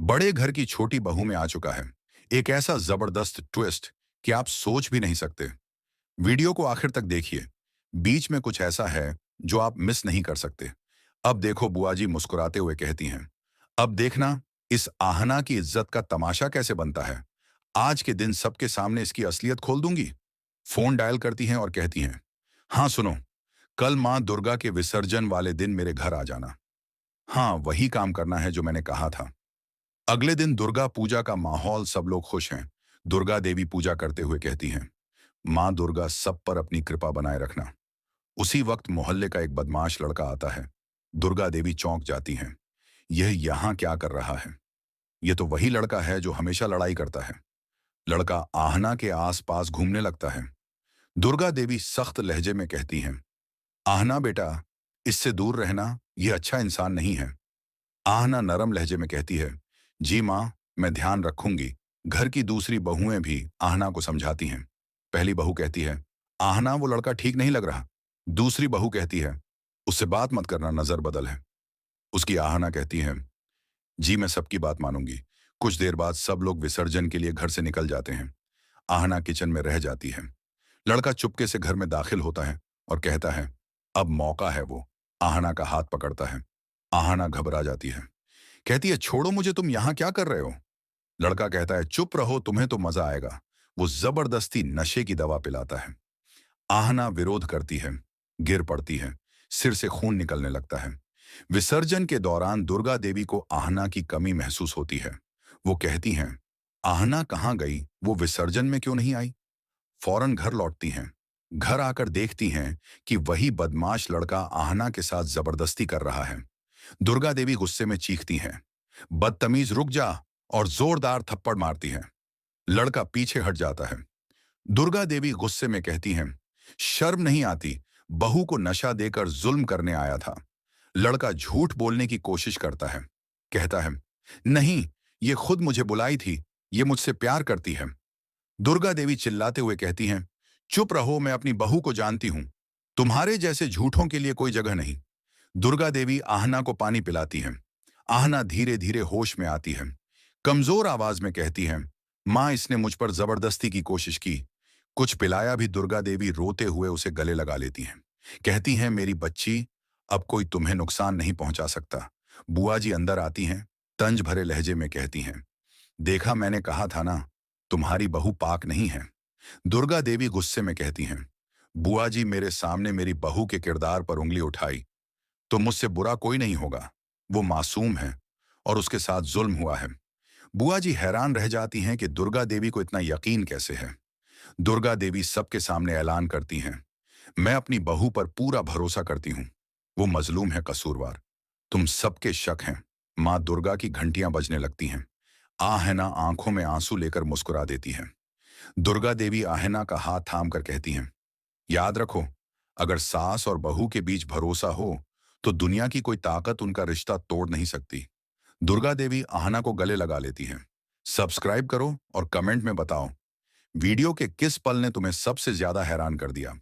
बड़े घर की छोटी बहू में आ चुका है एक ऐसा जबरदस्त ट्विस्ट कि आप सोच भी नहीं सकते। वीडियो को आखिर तक देखिए। बीच में कुछ ऐसा है जो आप मिस नहीं कर सकते। अब देखो, बुआ जी मुस्कुराते हुए कहती हैं, अब देखना इस आहना की इज्जत का तमाशा कैसे बनता है। आज के दिन सबके सामने इसकी असलियत खोल दूंगी। फोन डायल करती हैं और कहती हैं, हाँ सुनो, कल माँ दुर्गा के विसर्जन वाले दिन मेरे घर आ जाना। हाँ, वही काम करना है जो मैंने कहा था। अगले दिन दुर्गा पूजा का माहौल, सब लोग खुश हैं। दुर्गा देवी पूजा करते हुए कहती हैं, माँ दुर्गा सब पर अपनी कृपा बनाए रखना। उसी वक्त मोहल्ले का एक बदमाश लड़का आता है। दुर्गा देवी चौंक जाती हैं। यह यहाँ क्या कर रहा है? यह तो वही लड़का है जो हमेशा लड़ाई करता है। लड़का आहना के आसपास घूमने लगता है। दुर्गा देवी सख्त लहजे में कहती हैं, आहना बेटा, इससे दूर रहना, यह अच्छा इंसान नहीं है। आहना नरम लहजे में कहती है, जी माँ, मैं ध्यान रखूंगी। घर की दूसरी बहुएं भी आहना को समझाती हैं। पहली बहू कहती है, आहना वो लड़का ठीक नहीं लग रहा। दूसरी बहू कहती है, उससे बात मत करना, नजर बदल है। उसकी आहना कहती है, जी मैं सबकी बात मानूंगी। कुछ देर बाद सब लोग विसर्जन के लिए घर से निकल जाते हैं। आहना किचन में रह जाती है। लड़का चुपके से घर में दाखिल होता है और कहता है, अब मौका है। वो आहना का हाथ पकड़ता है। आहना घबरा जाती है, कहती है, छोड़ो मुझे, तुम यहां क्या कर रहे हो? लड़का कहता है, चुप रहो, तुम्हें तो मजा आएगा। वो जबरदस्ती नशे की दवा पिलाता है। आहना विरोध करती है, गिर पड़ती है, सिर से खून निकलने लगता है। विसर्जन के दौरान दुर्गा देवी को आहना की कमी महसूस होती है। वो कहती हैं, आहना कहाँ गई? वो विसर्जन में क्यों नहीं आई? फौरन घर लौटती हैं। घर आकर देखती हैं कि वही बदमाश लड़का आहना के साथ जबरदस्ती कर रहा है। दुर्गा देवी गुस्से में चीखती हैं, बदतमीज रुक जा, और जोरदार थप्पड़ मारती है। लड़का पीछे हट जाता है। दुर्गा देवी गुस्से में कहती हैं, शर्म नहीं आती? बहू को नशा देकर जुल्म करने आया था। लड़का झूठ बोलने की कोशिश करता है। कहता है, नहीं, ये खुद मुझे बुलाई थी, ये मुझसे प्यार करती है। दुर्गा देवी चिल्लाते हुए कहती हैं, चुप रहो, मैं अपनी बहू को जानती हूं। तुम्हारे जैसे झूठों के लिए कोई जगह नहीं। दुर्गा देवी आहना को पानी पिलाती हैं। आहना धीरे धीरे होश में आती है। कमजोर आवाज में कहती है, माँ, इसने मुझ पर जबरदस्ती की कोशिश की। कुछ पिलाया भी। दुर्गा देवी रोते हुए उसे गले लगा लेती हैं। कहती हैं, मेरी बच्ची, अब कोई तुम्हें नुकसान नहीं पहुंचा सकता। बुआ जी अंदर आती हैं। तंज भरे लहजे में कहती हैं, देखा, मैंने कहा था ना, तुम्हारी बहू पाक नहीं है। दुर्गा देवी गुस्से में कहती हैं, बुआ जी मेरे सामने मेरी बहू के किरदार पर उंगली उठाई तो मुझसे बुरा कोई नहीं होगा। वो मासूम है और उसके साथ जुल्म हुआ है। बुआ जी हैरान रह जाती हैं कि दुर्गा देवी को इतना यकीन कैसे है। दुर्गा देवी सबके सामने ऐलान करती हैं, मैं अपनी बहू पर पूरा भरोसा करती हूँ। वो मजलूम है, कसूरवार। तुम सबके शक हैं। माँ दुर्गा की घंटियां बजने लगती हैं। आहना आंखों में आंसू लेकर मुस्कुरा देती है। दुर्गा देवी आहना का हाथ थाम कर कहती हैं, याद रखो, अगर सास और बहू के बीच भरोसा हो तो दुनिया की कोई ताकत उनका रिश्ता तोड़ नहीं सकती। दुर्गा देवी आहना को गले लगा लेती हैं। सब्सक्राइब करो और कमेंट में बताओ, वीडियो के किस पल ने तुम्हें सबसे ज्यादा हैरान कर दिया।